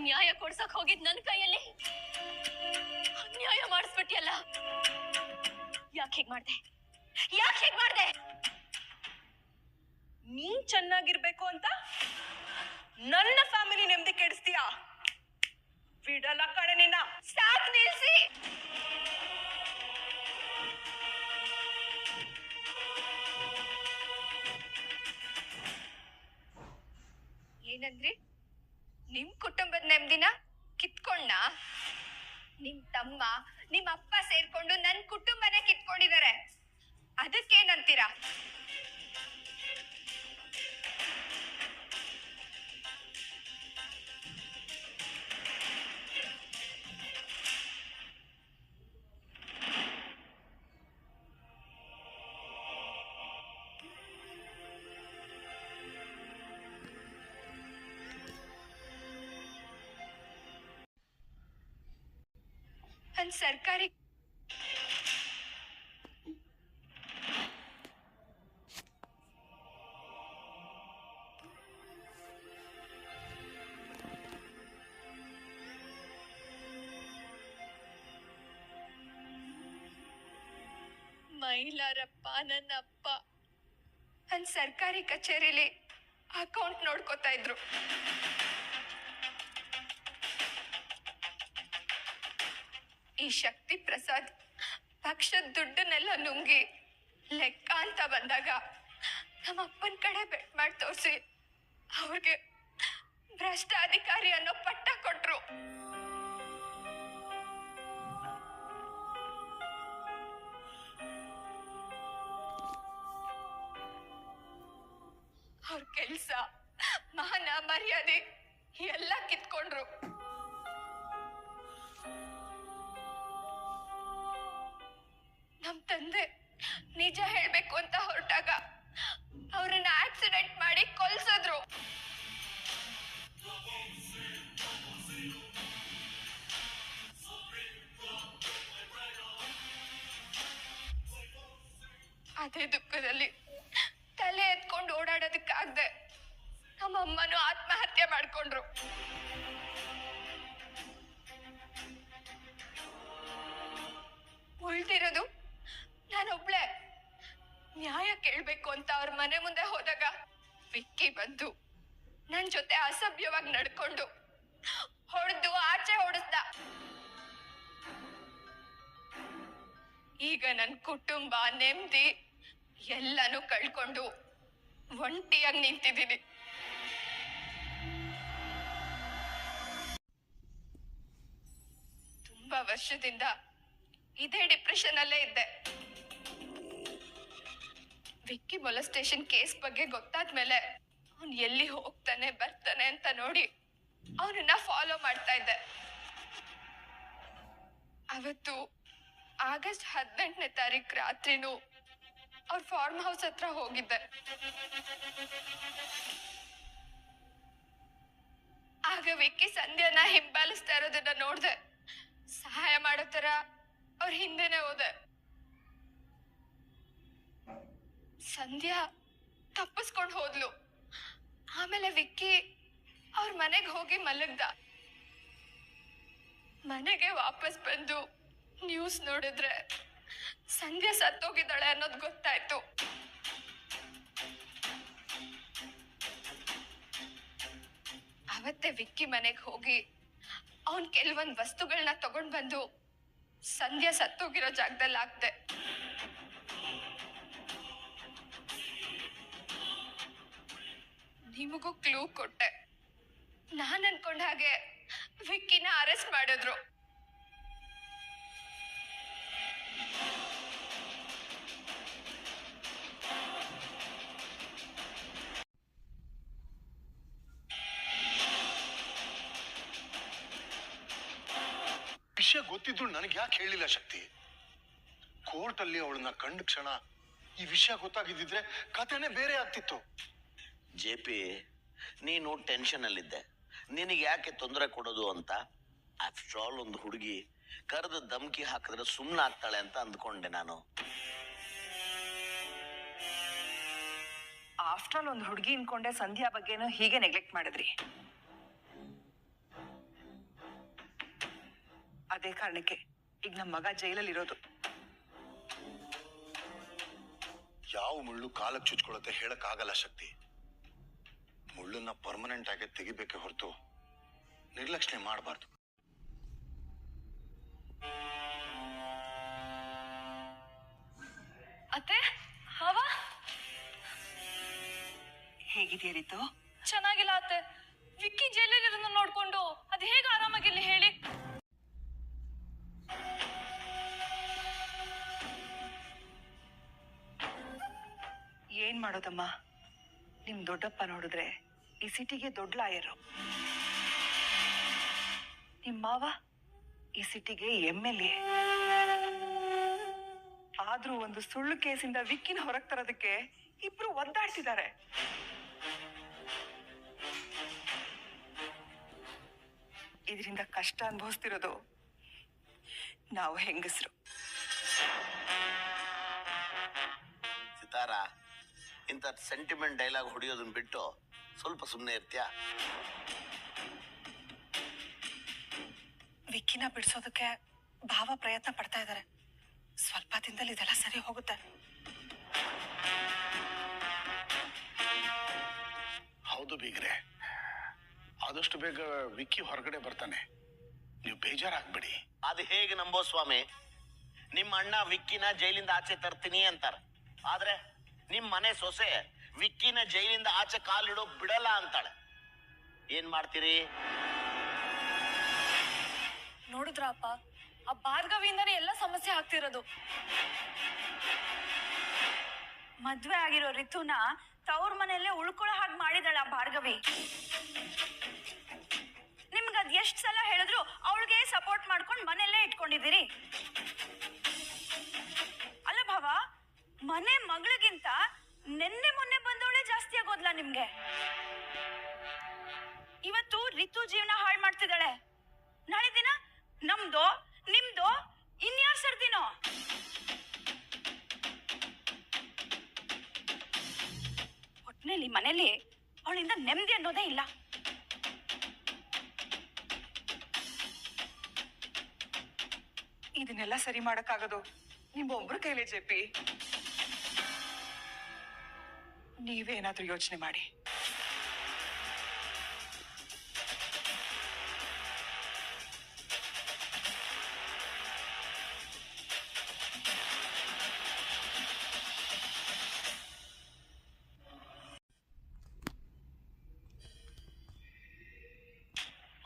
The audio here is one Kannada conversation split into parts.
ನ್ಯಾಯ ಕೊಡ್ಸಕ್ ಹೋಗಿದ್ ನನ್ ಕೈಯಲ್ಲಿ ಅನ್ಯಾಯ ಮಾಡಿಸ್ಬಿಟ್ಟಿಯಲ್ಲ. ಯಾಕೆ ಹೀಗ್ ಮಾಡ್ದೆ? ಯಾಕೆ ಹೀಗ್ ಮಾಡ್ದೆ? ನೀನ್ ಚೆನ್ನಾಗಿರ್ಬೇಕು ಅಂತ ನನ್ನ ಫ್ಯಾಮಿಲಿ ನೆಮ್ಮದಿ ಕೆಡಿಸ್ತೀಯಾ? ಬಿಡಲ್ಲ ಕಣೆ ನಿನ್ನ. ಸಾಕ್ ನಿಲ್ಸಿ. ಏನಂದ್ರಿ? ನಿಮ್ ಕುಟುಂಬದ ನೆಮ್ಮದಿನ ಕಿತ್ಕೊಂಡ? ನಿಮ್ ತಮ್ಮ ನಿಮ್ ಅಪ್ಪ ಸೇರ್ಕೊಂಡು ನನ್ ಕುಟುಂಬನೇ ಕಿತ್ಕೊಂಡಿದ್ದಾರೆ. ಅದಕ್ಕೇನಂತೀರಾ? ನನ್ ಸರ್ಕಾರಿ ಮೈಲಾರಪ್ಪ ನನ್ನ ಅಪ್ಪ ನನ್ ಸರ್ಕಾರಿ ಕಚೇರಿಲಿ ಅಕೌಂಟ್ ನೋಡ್ಕೋತಾ ಇದ್ರು. ಈ ಶಕ್ತಿ ಪ್ರಸಾದ್ ಪಕ್ಷದ ದುಡ್ಡನ್ನೆಲ್ಲ ನುಂಗಿ ಲೆಕ್ಕ ಅಂತ ಬಂದಾಗ ನಮ್ಮ ಅಪ್ಪನ ಕಡೆ ಬೆಟ್ ಮಾಡಿ ತೋರಿಸಿ ಅವ್ರಿಗೆ ಭ್ರಷ್ಟ ಅಧಿಕಾರಿ ಅನ್ನೋ ಪಟ್ಟ ಕೊಟ್ರು. ಅವ್ರ ಕೆಲ್ಸ ಮಾನ ಮರ್ಯಾದೆ ಎಲ್ಲ ಕಿತ್ಕೊಂಡ್ರು. ನಮ್ ತಂದೆ ನಿಜ ಹೇಳ್ಬೇಕು ಅಂತ ಹೊರಟಾಗ ಅವ್ರನ್ನ ಆಕ್ಸಿಡೆಂಟ್ ಮಾಡಿ ಕೊಲ್ಸಿದ್ರು. ಅದೇ ದುಃಖದಲ್ಲಿ ತಲೆ ಎತ್ಕೊಂಡು ಓಡಾಡೋದಕ್ಕಾಗ್ದೆ ನಮ್ಮಮ್ಮನೂ ಆತ್ಮಹತ್ಯೆ ಮಾಡ್ಕೊಂಡ್ರು. ಉಳ್ದಿರೋದು ನಾನೊಬ್ಳೆ. ನ್ಯಾಯ ಕೇಳ್ಬೇಕು ಅಂತ ಅವ್ರ ಮನೆ ಮುಂದೆ ಹೋದಾಗ ವಿಕ್ಕಿ ಬಂದು ನನ್ ಜೊತೆ ಅಸಭ್ಯವಾಗಿ ನಡ್ಕೊಂಡು ಹೊಡೆದು ಆಚೆ ಹೊಡೆಸ್ದ. ಈಗ ನನ್ ಕುಟುಂಬ ನೆಮ್ಮದಿ ಎಲ್ಲಾನು ಕಳ್ಕೊಂಡು ಒಂಟಿಯಾಗಿ ನಿಂತಿದ್ದೀನಿ. ತುಂಬಾ ವರ್ಷದಿಂದ ಇದೇ ಡಿಪ್ರೆಷನ್ ಅಲ್ಲೇ ಇದ್ದೆ. ವಿಕ್ಕಿ ಮೊಲೆಸ್ಟೇಷನ್ ಕೇಸ್ ಬಗ್ಗೆ ಗೊತ್ತಾದ್ಮೇಲೆ ಅವನ್ ಎಲ್ಲಿ ಹೋಗ್ತಾನೆ ಬರ್ತಾನೆ ಅಂತ ನೋಡಿ ಅವನನ್ನ ಫಾಲೋ ಮಾಡ್ತಾ ಇದ್ದೆ. ಅವತ್ತು ಆಗಸ್ಟ್ 18ನೇ ತಾರೀಕು ರಾತ್ರಿನೂ ಅವ್ರ ಫಾರ್ಮ್ ಹೌಸ್ ಹತ್ರ ಹೋಗಿದ್ದೆ. ಆಗ ವಿಕ್ಕಿ ಸಂಧ್ಯಾನ ಹಿಂಬಾಲಿಸ್ತಾ ಇರೋದನ್ನ ನೋಡ್ದೆ. ಸಹಾಯ ಮಾಡೋ ತರ ಅವ್ರ ಹಿಂದೆನೆ ಹೋದೆ. ಸಂಧ್ಯಾ ತಪ್ಪಿಸ್ಕೊಂಡು ಹೋದ್ಲು. ಆಮೇಲೆ ವಿಕ್ಕಿ ಅವ್ರ ಮನೆಗೆ ಹೋಗಿ ಮಲಗ್ದ. ಮನೆಗೆ ವಾಪಸ್ ಬಂದು ನ್ಯೂಸ್ ನೋಡಿದ್ರೆ ಸಂಧ್ಯಾ ಸತ್ತೋಗಿದ್ದಾಳೆ ಅನ್ನೋದು ಗೊತ್ತಾಯ್ತು. ಅವತ್ತೇ ವಿಕ್ಕಿ ಮನೆಗೆ ಹೋಗಿ ಅವನ್ ಕೆಲವೊಂದ್ ವಸ್ತುಗಳನ್ನ ತಗೊಂಡ್ ಬಂದು ಸಂಧ್ಯಾ ಸತ್ತೋಗಿರೋ ಜಾಗದಲ್ಲಿ ಹಾಕ್ದೆ. ನಿಮಗೂ ಕ್ಲೂ ಕೊಟ್ಟೆ. ನಾನ್ ಅನ್ಕೊಂಡ ಹಾಗೆ ವಿಕ್ಕಿನ ಅರೆಸ್ಟ್ ಮಾಡಿದ್ರು. ವಿಷಯ ಗೊತ್ತಿದ್ರು ನನಗೆ ಯಾಕೆ ಹೇಳಿಲ್ಲ ಶಕ್ತಿ? ಕೋರ್ಟ್ ಅಲ್ಲಿ ಅವಳನ್ನ ಕಂಡ ಕ್ಷಣ ಈ ವಿಷಯ ಗೊತ್ತಾಗಿದ್ದಿದ್ರೆ ಕಥೆನೇ ಬೇರೆ ಆಗ್ತಿತ್ತು. ಜೆಪಿ, ನೀನು ಟೆನ್ಷನ್ ಅಲ್ಲಿದ್ದೆ. ನಿನಗೆ ಯಾಕೆ ತೊಂದರೆ ಕೊಡೋದು ಅಂತ. ಆಫ್ಟರ್ ಆಲ್ ಒಂದು ಹುಡುಗಿ ಕರೆದು ಧಮಕಿ ಹಾಕಿದ್ರೆ ಸುಮ್ಮನೆ ಆಗ್ತಾಳೆ ಅಂತ ಅಂದ್ಕೊಂಡೆ ನಾನು. ಆಫ್ಟರ್ ಆಲ್ ಒಂದು ಹುಡುಗಿ ಅನ್ಕೊಂಡೆ ಸಂಧ್ಯಾ ಬಗ್ಗೆನೂ ಹೀಗೆ ನೆಗ್ಲೆಕ್ಟ್ ಮಾಡಿದ್ರಿ. ಅದೇ ಕಾರಣಕ್ಕೆ ಈಗ ನಮ್ಮ ಮಗ ಜೈಲಲ್ಲಿ ಇರೋದು. ಯಾವ ಮುಳ್ಳು ಕಾಲಕ್ಕೆ ಚುಚ್ಕೊಳತ್ತೆ ಹೇಳಕ್ ಆಗಲ್ಲ ಶಕ್ತಿ. ಮುಳ್ಳನ್ನ ಪರ್ಮನೆಂಟ್ ಆಗಿ ತೆಗಿಬೇಕೆ ಹೊರತು ನಿರ್ಲಕ್ಷ್ಯ ಮಾಡಬಾರ್ದು. ಅತ್ತೆ ಹವಾ ಹೇಗಿದೆಯಾ ರೀತು? ಚೆನ್ನಾಗಿಲ್ಲ ಅತ್ತೆ. ವಿಕ್ಕಿ ಜೈಲಲ್ಲಿರೋದನ್ನ ನೋಡ್ಕೊಂಡು ಅದು ಹೇಗೆ ಆರಾಮಾಗಿರ್ಲಿ ಹೇಳಿ? ಏನ್ ಮಾಡೋದಮ್ಮ, ನಿಮ್ ದೊಡ್ಡಪ್ಪ ನೋಡಿದ್ರೆ ಈ ಸಿಟಿಗೆ ದೊಡ್ಡ ಲಾಯರು, ನಿಮ್ ಮಾವ ಈ ಸಿಟಿಗೆ MLA. ಆದ್ರೂ ಒಂದು ಸುಳ್ಳು ಕೇಸಿಂದ ವಿಕ್ಕಿನ ಹೊರಗ್ ತರೋದಕ್ಕೆ ಇಬ್ರು ಒದ್ದಾಡ್ತಿದ್ದಾರೆ. ಇದರಿಂದ ಕಷ್ಟ ಅನುಭವಿಸ್ತಿರೋದು ನಾವು ಹೆಂಗಸರು. ಸಿತಾರ, ಇಂಥ ಸೆಂಟಿಮೆಂಟ್ ಡೈಲಾಗ್ ಹೊಡೆಯೋದನ್ನ ಬಿಟ್ಟು ಸ್ವಲ್ಪ ಸುಮ್ಮನೆ ಇರ್ತೀಯಾ? ವಿಕ್ಕಿನ ಬಿಡಿಸೋದಕ್ಕೆ ಭಾವ ಪ್ರಯತ್ನ ಪಡ್ತಾ ಇದ್ದಾರೆ. ಸ್ವಲ್ಪ ದಿನದಲ್ಲಿ ಇದೆಲ್ಲ ಸರಿ ಹೋಗುತ್ತೆ. ಹೌದು ಬೀಗ್ರೆ, ಆದಷ್ಟು ಬೇಗ ವಿಕ್ಕಿ ಹೊರಗಡೆ ಬರ್ತಾನೆ, ನೀವು ಬೇಜಾರಾಗ್ಬೇಡಿ. ಅದು ಹೇಗೆ ನಂಬೋ ಸ್ವಾಮಿ? ನಿಮ್ಮ ಅಣ್ಣ ವಿಕ್ಕಿನ ಜೈಲಿಂದ ಆಚೆ ತರ್ತೀನಿ ಅಂತಾರ, ಆದ್ರೆ ನಿಮ್ ಮನೆ ಸೊಸೆ ವಿಕ್ಕಿನ ಜೈಲಿಂದ ಆಚೆ ಕಾಲಿಡೋ ಬಿಡಲ್ಲ ಅಂತಾಳೆ. ಏನ್ ಮಾಡ್ತೀರಿ? ನೋಡಿದ್ರಪ್ಪ, ಆ ಭಾರ್ಗವಿಯಿಂದಾನೇ ಎಲ್ಲ ಸಮಸ್ಯೆ ಆಗ್ತಿರೋದು. ಮದ್ವೆ ಆಗಿರೋ ರಿತುನ ತವ್ರ ಮನೆಯಲ್ಲೇ ಉಳ್ಕೊಳ್ಳೋ ಹಾಗೆ ಮಾಡಿದಳ ಆ ಭಾರ್ಗವಿ. ನಿಮ್ಗದ್ ಎಷ್ಟ್ ಸಲ ಹೇಳಿದ್ರು ಅವಳಿಗೆ ಸಪೋರ್ಟ್ ಮಾಡ್ಕೊಂಡು ಮನೆಯಲ್ಲೇ ಇಟ್ಕೊಂಡಿದ್ದೀರಿ. ಅಲ್ಲ ಭಾವ, ಮನೆ ಮಗಳಿಗಿಂತ ನೆನ್ನೆ ಮೊನ್ನೆ ಬಂದವಳೆ ಜಾಸ್ತಿ ಆಗೋದ್ಲ ನಿಮ್ಗೆ? ಇವತ್ತು ರಿತು ಜೀವನ ಹಾಳು ಮಾಡ್ತಿದ್ದಾಳೆ, ನಾಳೆ ದಿನ ನಮ್ದೋ ನಿಮ್ದೋ ಇನ್ಯಾರ್ ಸರ್ದಿನೋ? ಒಟ್ನಲ್ಲಿ ಮನೇಲಿ ಅವಳಿಂದ ನೆಮ್ಮದಿ ಅನ್ನೋದೇ ಇಲ್ಲ. ಇದನ್ನೆಲ್ಲ ಸರಿ ಮಾಡಕ್ಕಾಗೋದು ನಿಮ್ಮೊಬ್ರು ಕೈಲೇ ಜೆಪಿ. ನೀವೇನಾದ್ರೂ ಯೋಚನೆ ಮಾಡಿ.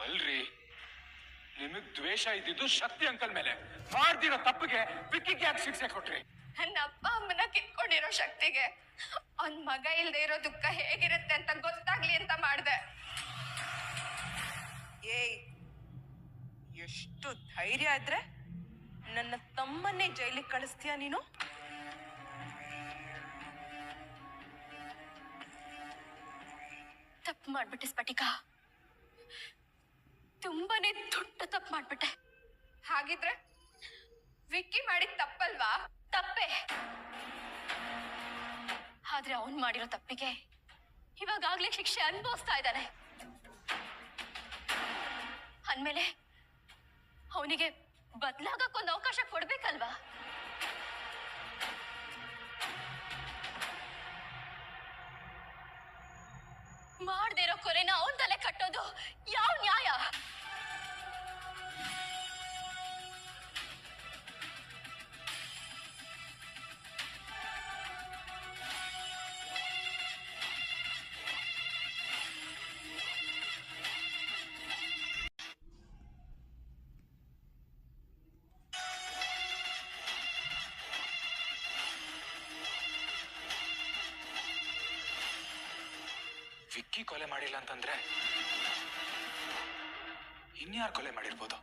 ಅಲ್ರಿ, ನಿಮಗ್ ದ್ವೇಷ ಇದ್ದಿದ್ದು ಶಕ್ತಿ ಅಂಕಲ್ ಮೇಲೆ, ಮಾಡ್ದಿರೋ ತಪ್ಪಿಗೆ ವಿಕ್ಕಿಗೆ ಯಾಕೆ ಶಿಕ್ಷೆ ಕೊಟ್ರಿ? ನನ್ನ ಅಪ್ಪ ಅಮ್ಮನ ಕಿತ್ಕೊಂಡಿರೋ ಶಕ್ತಿಗೆ ಅವ್ನ್ ಮಗ ಇಲ್ದೇ ಇರೋ ದುಃಖ ಹೇಗಿರುತ್ತೆ ಅಂತ ಗೊತ್ತಾಗ್ಲಿ ಅಂತ ಮಾಡ್ದೆ. ಏಯ್, ಎಷ್ಟು ಧೈರ್ಯ ಇದ್ರೆ ನನ್ನ ತಮ್ಮನ್ನೇ ಜೈಲಿಗೆ ಕಳಿಸ್ತೀಯ ನೀನು? ತಪ್ಪು ಮಾಡ್ಬಿಟ್ಟೆ ಸ್ಫಟಿಕ, ತುಂಬಾನೇ ದೊಡ್ಡ ತಪ್ಪು ಮಾಡ್ಬಿಟ್ಟೆ. ಹಾಗಿದ್ರೆ ವಿಕ್ಕಿ ಮಾಡಿದ ತಪ್ಪಲ್ವಾ? ತಪ್ಪೆ. ಆದ್ರೆ ಅವನ್ ಮಾಡಿರೋ ತಪ್ಪಿಗೆ ಇವಾಗಾಗ್ಲೇ ಶಿಕ್ಷೆ ಅನುಭವಿಸ್ತಾ ಇದ್ದಾನೆ. ಅಂದ್ಮೇಲೆ ಅವನಿಗೆ ಬದಲಾಗಕ್ಕೊಂದು ಅವಕಾಶ ಕೊಡ್ಬೇಕಲ್ವಾ? ಮಾಡದೇ ಇರೋ ಕೊಲೆನ ಅವನ್ ತಲೆ ಕಟ್ಟೋದು ಯಾವ ನ್ಯಾಯ? ವಿಕ್ಕಿ ಕೊಲೆ ಮಾಡಿಲ್ಲ ಅಂತಂದ್ರೆ ಇನ್ಯಾರು ಕೊಲೆ ಮಾಡಿರ್ಬೋದು?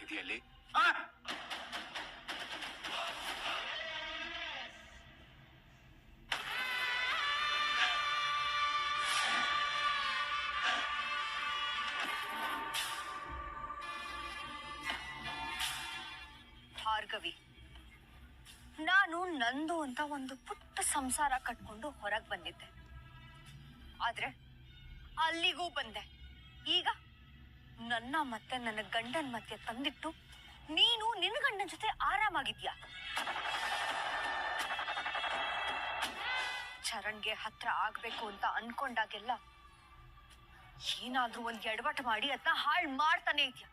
ಹಾಕಿದೆಯಲ್ಲಿ ಭಾರ್ಗವಿ, ನಾನು ನಂದು ಅಂತ ಒಂದು ಪುಟ್ಟ ಸಂಸಾರ ಕಟ್ಕೊಂಡು ಹೊರಗ್ ಬಂದಿದ್ದೆ. ಆದ್ರೆ ಅಲ್ಲಿಗೂ ಬಂದೆ. ಈಗ ನನ್ನ ಮತ್ತೆ ನನ್ನ ಗಂಡನ ಮಧ್ಯೆ ತಂದಿಟ್ಟು ನೀನು ನಿನ್ನ ಗಂಡನ ಜೊತೆ ಆರಾಮಾಗಿದ್ಯಾ? ಚರಣ್ಗೆ ಹತ್ರ ಆಗ್ಬೇಕು ಅಂತ ಅನ್ಕೊಂಡಾಗೆಲ್ಲ ಏನಾದ್ರೂ ಒಂದ್ ಎಡವಟ್ಟು ಮಾಡಿ ಅದನ್ನ ಹಾಳು ಮಾಡ್ತಾನೆ ಇದ್ಯಾ.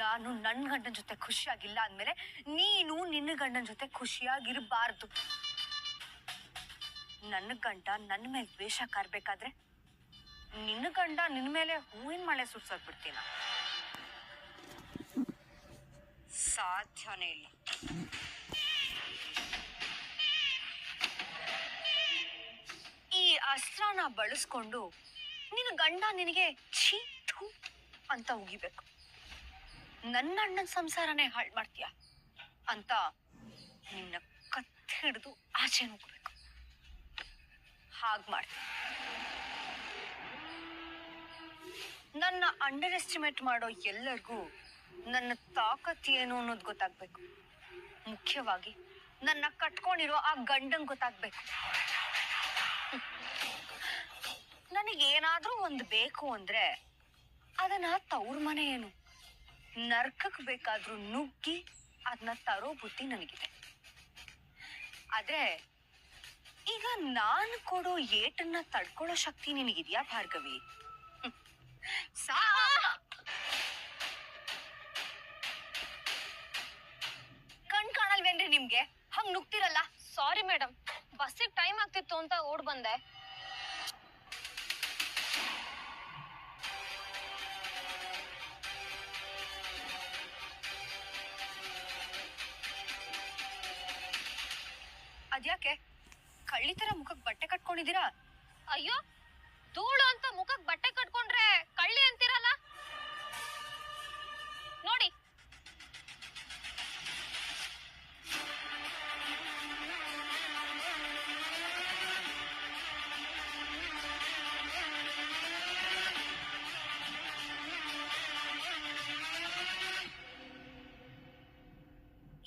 ನಾನು ನನ್ನ ಗಂಡನ ಜೊತೆ ಖುಷಿಯಾಗಿಲ್ಲ ಅಂದ್ಮೇಲೆ ನೀನು ನಿನ್ನ ಗಂಡನ ಜೊತೆ ಖುಷಿಯಾಗಿರಬಾರ್ದು. ನನ್ನ ಗಂಡ ನನ್ನ ಮೇಲೆ ದ್ವೇಷ ಕಾರ್ಬೇಕಾದ್ರೆ ನಿನ್ನ ಗಂಡ ನಿನ್ನ ಮೇಲೆ ಹೂವಿನ ಮಳೆ ಸುರ್ಸೋದ್ ಬಿಡ್ತೀನ? ಸಾಧ್ಯನೇ ಇಲ್ಲ. ಈ ಅಸ್ತ್ರನ ಬಳಸ್ಕೊಂಡು ನಿನ್ನ ಗಂಡ ನಿನಗೆ ಛೀ ಥು ಅಂತ ಉಗಿಬೇಕು. ನನ್ನ ಅಣ್ಣನ ಸಂಸಾರನೇ ಹಾಳು ಮಾಡ್ತೀಯ ಅಂತ ನಿನ್ನ ಕತ್ತಿ ಹಿಡಿದು ಆಚೆ ನುಗ್ಬೇಕು. ಹಾಗ್ ಮಾಡ್ತೀನಿ. ನನ್ನ ಅಂಡರ್ ಎಸ್ಟಿಮೇಟ್ ಮಾಡೋ ಎಲ್ಲರಿಗೂ ನನ್ನ ತಾಕತ್ ಏನು ಅನ್ನೋದು ಗೊತ್ತಾಗ್ಬೇಕು. ಮುಖ್ಯವಾಗಿ ನನ್ನ ಕಟ್ಕೊಂಡಿರೋ ಆ ಗಂಡಂಗ್ ಗೊತ್ತಾಗ್ಬೇಕು. ನನಗೇನಾದ್ರೂ ಒಂದು ಬೇಕು ಅಂದ್ರೆ ಅದನ್ನ ತವ್ರ ಮನೆ ಏನು ನರ್ಕಕ್ ಬೇಕಾದ್ರೂ ನುಗ್ಗಿ ಅದನ್ನ ತರೋ ಬುದ್ಧಿ ನನಗಿದೆ. ಆದ್ರೆ ಈಗ ನಾನು ಕೊಡೋ ಏಟನ್ನ ತಡ್ಕೊಳ್ಳೋ ಶಕ್ತಿ ನಿನಗಿದ್ಯಾ ಭಾರ್ಗವಿ? ಕಣ್ ಕಾಣಲ್ವೇನ್ರಿ ನಿಮ್ಗೆ? ಹಂಗ್ ನುಗ್ತಿರಲ್ಲ. ಸಾರಿ ಮೇಡಮ್, ಬಸ್ಸಿಗೆ ಟೈಮ್ ಆಗ್ತಿತ್ತು ಅಂತ ಓಡ್ ಬಂದೆ. ಅದ್ಯಾಕೆ ಕಳ್ಳಿ ತರ ಮುಖಕ್ ಬಟ್ಟೆ ಕಟ್ಕೊಂಡಿದ್ದೀರಾ? ಅಯ್ಯೋ, ಧೂಳು ಅಂತ ಮುಖಕ್ ಬಟ್ಟೆ ಕಟ್ಕೊಂಡ್ರೆ ಕಳ್ಳಿ ಅಂತೀರಲ್ಲ ನೋಡಿ.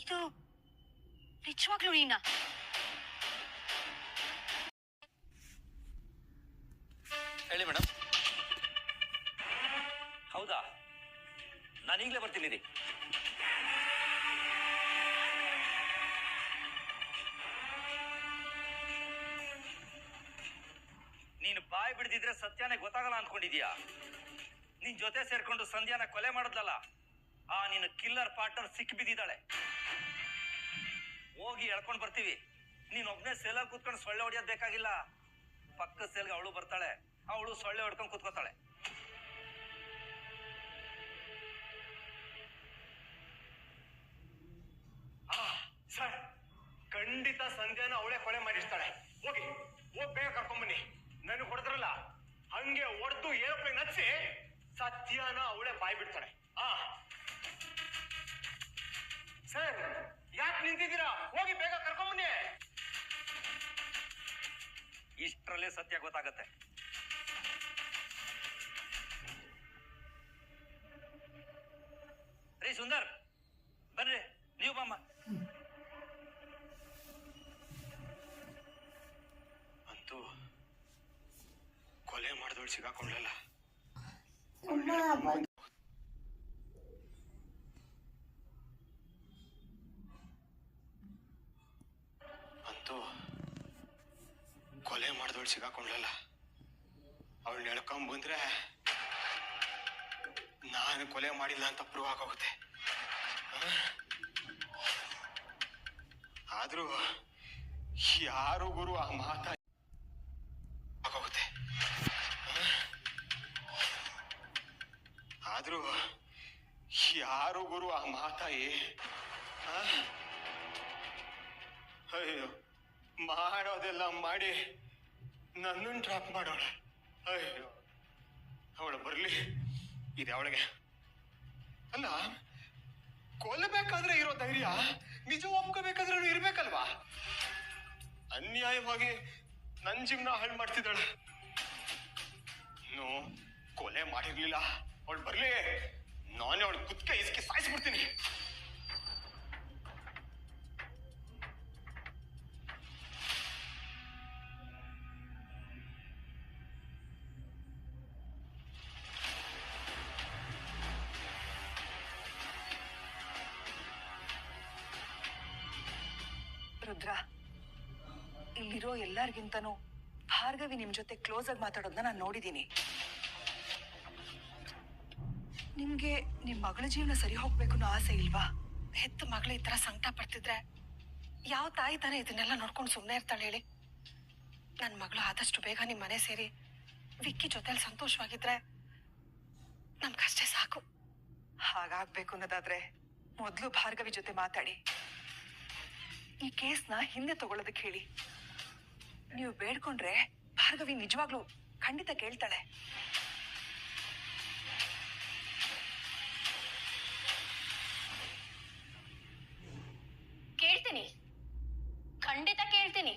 ಇದು ನಿಜವಾಗ್ಲೂ ನೀನಾ? ಹೇಳಿ ಮೇಡಮ್. ಹೌದಾ, ನಾನು ಈಗಲೇ ಬರ್ತೀನಿ ರೀ. ನೀನು ಬಾಯಿ ಬಿಡ್ದಿದ್ರೆ ಸತ್ಯನೇ ಗೊತ್ತಾಗಲ್ಲ ಅನ್ಕೊಂಡಿದ್ಯಾ? ನಿನ್ ಜೊತೆ ಸೇರ್ಕೊಂಡು ಸಂಧ್ಯಾನ ಕೊಲೆ ಮಾಡಿದ್ಲಲ್ಲ, ಆ ನಿನ್ನ ಕಿಲ್ಲರ್ ಪಾರ್ಟ್ನರ್ ಸಿಕ್ಕಿ ಬಿದ್ದಿದ್ದಾಳೆ. ಹೋಗಿ ಎಳ್ಕೊಂಡ್ ಬರ್ತೀವಿ. ನೀನ್ ಒಬ್ನೇ ಸೇಲಲ್ಲಿ ಕೂತ್ಕೊಂಡು ಸೊಳ್ಳೆ ಹೊಡಿಯೋದ್ ಬೇಕಾಗಿಲ್ಲ. ಪಕ್ಕದ ಸೇಲ್ಗೆ ಅವಳು ಬರ್ತಾಳೆ, ಅವಳು ಸೊಳ್ಳೆ ಹೊಡ್ಕೊಂಡು ಕೂತ್ಕೋತಾಳೆ. ಸರ್, ಖಂಡಿತ ಸಂಧ್ಯಾನ ಅವಳೇ ಕೊಲೆ ಮಾಡಿರ್ತಾಳೆ. ಹೋಗಿ ಬೇಗ ಕರ್ಕೊಂಬನ್ನಿ. ನನಗೆ ಹೊಡೆದ್ರಲ್ಲ, ಹಂಗೆ ಹೊಡೆದು ಏರೋಪ್ಲೇನ್ ಹಚ್ಚಿ ಸತ್ಯಾನ ಅವಳೇ ಬಾಯ್ ಬಿಡ್ತಾಳೆ. ಸರ್, ಯಾಕೆ ನಿಂತಿದ್ದೀರಾ? ಹೋಗಿ ಬೇಗ ಕರ್ಕೊಂಬನ್ನಿ. ಇಷ್ಟರಲ್ಲೇ ಸತ್ಯ ಗೊತ್ತಾಗತ್ತೆ. ರೀ ಸುಂದರ್, ಬನ್ರಿ ನೀವು ಬಾಮ್ಮ. ಅಂತೂ ಕೊಲೆ ಮಾಡಿದವಳು ಸಿಗಾಕೊಂಡ್ಲಲ್ಲ. ಅಂತೂ ಕೊಲೆ ಮಾಡಿದವಳು ಸಿಗಾಕೊಂಡ್ಲಲ್ಲ. ಅವಳನ್ನ ಎಳ್ಕೊಂಡ್ ಬಂದ್ರೆ ನಾನು ಕೊಲೆ ಮಾಡಿಲ್ಲ ಅಂತ ಪ್ರೂವ್ ಆಗೋಗುತ್ತೆ. ಆದ್ರೂ ಯಾರು ಗುರು ಆ ಮಾತಾ ಆಗೋಗುತ್ತೆ. ಆದ್ರೂ ಯಾರು ಗುರು ಆ ಮಾತಾಯಿ? ಅಯ್ಯೋ, ಮಾಡೋದೆಲ್ಲ ಮಾಡಿ ನನ್ನನ್ನು ಡ್ರಾಪ್ ಮಾಡೋಳ. ಅಯ್ಯೋ, ಅವಳು ಬರ್ಲಿ, ಇದೆ ಅವಳಿಗೆ ಅಲ್ಲ, ಕೊಲ್ಲಬೇಕಾದ್ರೆ ಇರೋ ಧೈರ್ಯ ನಿಜ ಒಪ್ಕೋಬೇಕಾದ್ರೂ ಇರ್ಬೇಕಲ್ವಾ? ಅನ್ಯಾಯವಾಗಿ ನನ್ ಜೀವನ ಹಾಳು ಮಾಡ್ತಿದ್ದಾಳೆ. ಇನ್ನು ಕೊಲೆ ಮಾಡಿರ್ಲಿಲ್ಲ, ಅವಳು ಬರ್ಲಿ, ನಾನೇ ಅವಳು ಕುತ್ಕೆ ಇಸ್ಕಿ ಸಾಯಿಸ್ಬಿಡ್ತೀನಿ. ರುದ್ರ, ಇಲ್ಲಿರೋ ಎಲ್ಲರಿಗಿಂತನೂ ಭಾರ್ಗವಿ ನಿಮ್ ಜೊತೆ ಕ್ಲೋಸ್ ಆಗಿ ಮಾತಾಡೋದನ್ನ ನಾನು ನೋಡಿದ್ದೀನಿ. ನಿಮ್ಗೆ ನಿಮ್ ಮಗಳ ಜೀವನ ಸರಿ ಹೋಗ್ಬೇಕು ಅನ್ನೋ ಆಸೆ ಇಲ್ವಾ? ಹೆತ್ತ ಮಗಳು ಈ ತರ ಸಂಕಟ ಪಡ್ತಿದ್ರೆ ಯಾವ ತಾಯಿ ತಾನೇ ಇದನ್ನೆಲ್ಲ ನೋಡ್ಕೊಂಡು ಸುಮ್ಮನೆ ಇರ್ತಾಳೆ ಹೇಳಿ? ನನ್ನ ಮಗಳು ಆದಷ್ಟು ಬೇಗ ನಿಮ್ ಮನೆ ಸೇರಿ ವಿಕ್ಕಿ ಜೊತೆಲಿ ಸಂತೋಷವಾಗಿದ್ರೆ ನಮ್ಗಷ್ಟೇ ಸಾಕು. ಹಾಗಾಗ್ಬೇಕು ಅನ್ನೋದಾದ್ರೆ ಮೊದ್ಲು ಭಾರ್ಗವಿ ಜೊತೆ ಮಾತಾಡಿ ಈ ಕೇಸ್ನ ಹಿಂದೆ ತಗೊಳ್ಳೋದಕ್ಕೆ ಹೇಳಿ. ನೀವು ಬೇಡ್ಕೊಂಡ್ರೆ ಭಾರ್ಗವಿ ನಿಜವಾಗ್ಲೂ ಖಂಡಿತ ಕೇಳ್ತಾಳೆ. ಕೇಳ್ತೀನಿ, ಖಂಡಿತ ಕೇಳ್ತೀನಿ.